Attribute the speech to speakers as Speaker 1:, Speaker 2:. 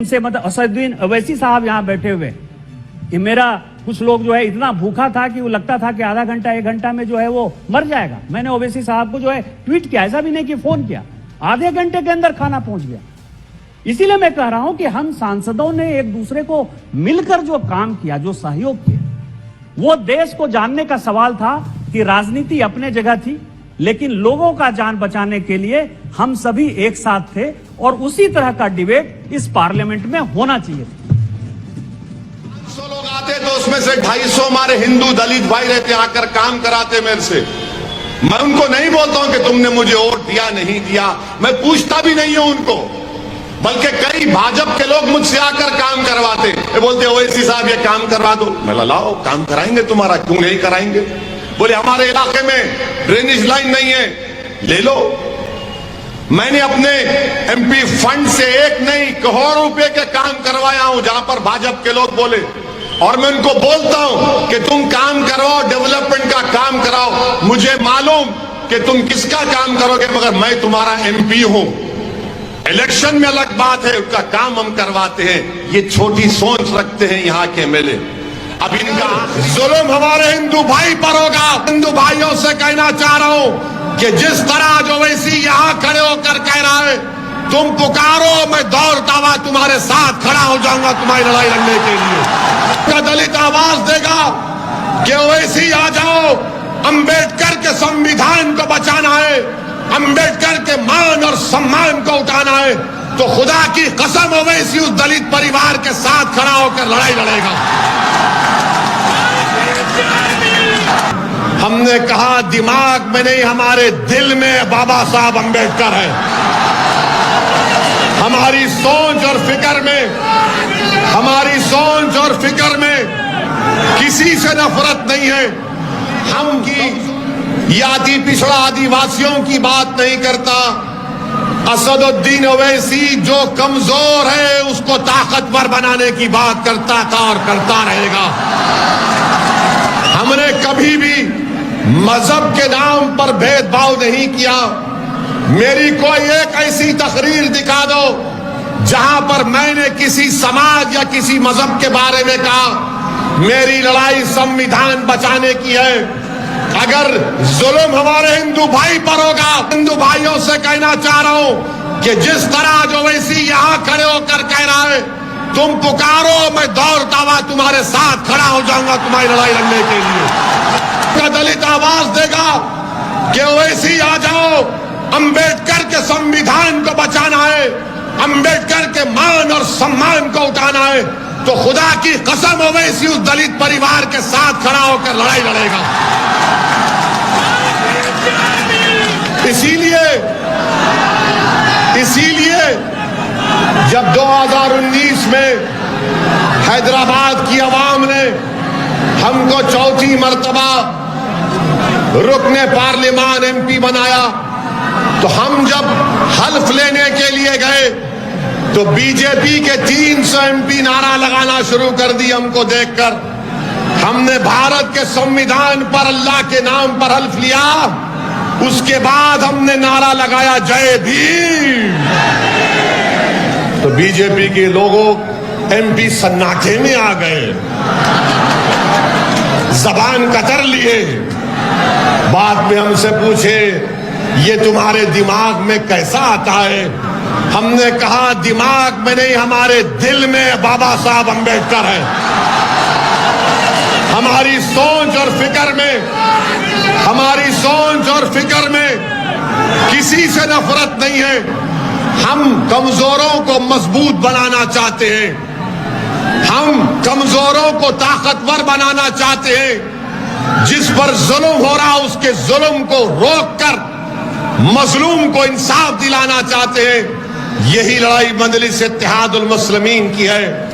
Speaker 1: से मतलब असदुद्दीन अवैसी साहब यहाँ बैठे हुए, ये मेरा कुछ लोग जो है इतना भूखा था कि वो लगता था कि आधा घंटा 1 घंटा में जो है वो मर जाएगा। मैंने ओवैसी साहब को जो है ट्वीट किया, ऐसा भी नहीं कि फोन किया, आधे घंटे के अंदर खाना पहुंच गया। इसीलिए मैं कह रहा हूं कि हम सांसदों ने एक दूसरे को मिलकर जो काम किया, जो सहयोग किया, वो देश को जानने का सवाल था कि राजनीति अपने जगह थी, लेकिन लोगों का जान बचाने के लिए हम सभी एक साथ थे और उसी तरह का डिबेट इस पार्लियामेंट में होना चाहिए।
Speaker 2: 500 लोग आते तो उसमें से 250 हमारे हिंदू दलित भाई रहते, आकर काम कराते मेरे से। मैं उनको नहीं बोलता हूं कि तुमने मुझे वोट दिया नहीं दिया, मैं पूछता भी नहीं हूं उनको, बल्कि कई भाजपा के लोग मुझसे आकर काम करवाते, बोलते ओवैसी साहब ये काम करवा दो। मैं लाओ काम कराएंगे तुम्हारा, क्यों नहीं कराएंगे। बोले हमारे इलाके में ड्रेनेज लाइन नहीं है, ले लो। मैंने अपने एमपी फंड से एक नहीं करोड़ों रुपए के काम करवाया हूं जहां पर भाजपा के लोग बोले, और मैं उनको बोलता हूं कि तुम काम करवाओ, डेवलपमेंट का काम कराओ, मुझे मालूम कि तुम किसका काम करोगे, मगर मैं तुम्हारा एमपी हूं। इलेक्शन में अलग बात है, उसका काम हम करवाते हैं। ये छोटी सोच रखते हैं यहाँ के एमएलए। अब इनका जुल्म हमारे हिंदू भाई पर होगा। हिंदू भाइयों से कहना चाह रहा हूं कि जिस तरह जो वैसी यहां खड़े होकर कह रहा है, तुम पुकारो, मैं दौड़ता हुआ तुम्हारे साथ खड़ा हो जाऊंगा तुम्हारी लड़ाई लड़ने के लिए। दलित आवाज देगा कि ओवैसी आ जाओ, अंबेडकर के संविधान को बचाना है, अंबेडकर के मान और सम्मान को उठाना है, तो खुदा की कसम ओवैसी उस दलित परिवार के साथ खड़ा होकर लड़ाई लड़ेगा। हमने कहा दिमाग में नहीं, हमारे दिल में बाबा साहब अंबेडकर है। हमारी सोच और फिक्र में, हमारी सोच और फिक्र में किसी से नफरत नहीं है। हम की यादी पिछड़ा आदिवासियों की बात नहीं करता। असदुद्दीन ओवैसी जो कमजोर है उसको ताकतवर बनाने की बात करता था और करता रहेगा। हमने कभी भी मजहब के नाम पर भेदभाव नहीं किया। मेरी कोई एक ऐसी तकरीर दिखा दो जहां पर मैंने किसी समाज या किसी मजहब के बारे में कहा मेरी लड़ाई संविधान बचाने की है। अगर जुल्म हमारे हिंदू भाई पर होगा, हिंदू भाइयों से कहना चाह रहा हूं कि जिस तरह जो वैसी यहां खड़े होकर कह रहा है, तुम पुकारो, मैं दौड़ता हुआ तुम्हारे साथ खड़ा हो जाऊंगा तुम्हारी लड़ाई लड़ने के लिए। दलित आवाज देगा कि ओवैसी आ जाओ, अंबेडकर के संविधान को बचाना है, अंबेडकर के मान और सम्मान को उठाना है, तो खुदा की कसम ओवैसी उस दलित परिवार के साथ खड़ा होकर लड़ाई लड़ेगा। इसीलिए जब 2019 में हैदराबाद की आवाम ने हमको चौथी मर्तबा रुकने पार्लियामान एमपी बनाया, तो हम जब हल्फ लेने के लिए गए तो बीजेपी के 300 एमपी नारा लगाना शुरू कर दी। हमको देखकर हमने भारत के संविधान पर, अल्लाह के नाम पर हल्फ लिया। उसके बाद हमने नारा लगाया जय भीम, तो बीजेपी के लोगों एमपी सन्नाटे में आ गए, जबान कतर लिए। बाद में हमसे पूछे ये तुम्हारे दिमाग में कैसा आता है। हमने कहा दिमाग में नहीं, हमारे दिल में बाबा साहब अंबेडकर है। हमारी सोच और फिक्र में, हमारी सोच और फिक्र में किसी से नफरत नहीं है। हम कमजोरों को मजबूत बनाना चाहते हैं, हम कमजोरों को ताकतवर बनाना चाहते हैं। जिस पर जुल्म हो रहा उसके जुल्म को रोककर मजलूम को इंसाफ दिलाना चाहते हैं। यही लड़ाई मजलिस इत्तेहादुल मुस्लिमीन की है।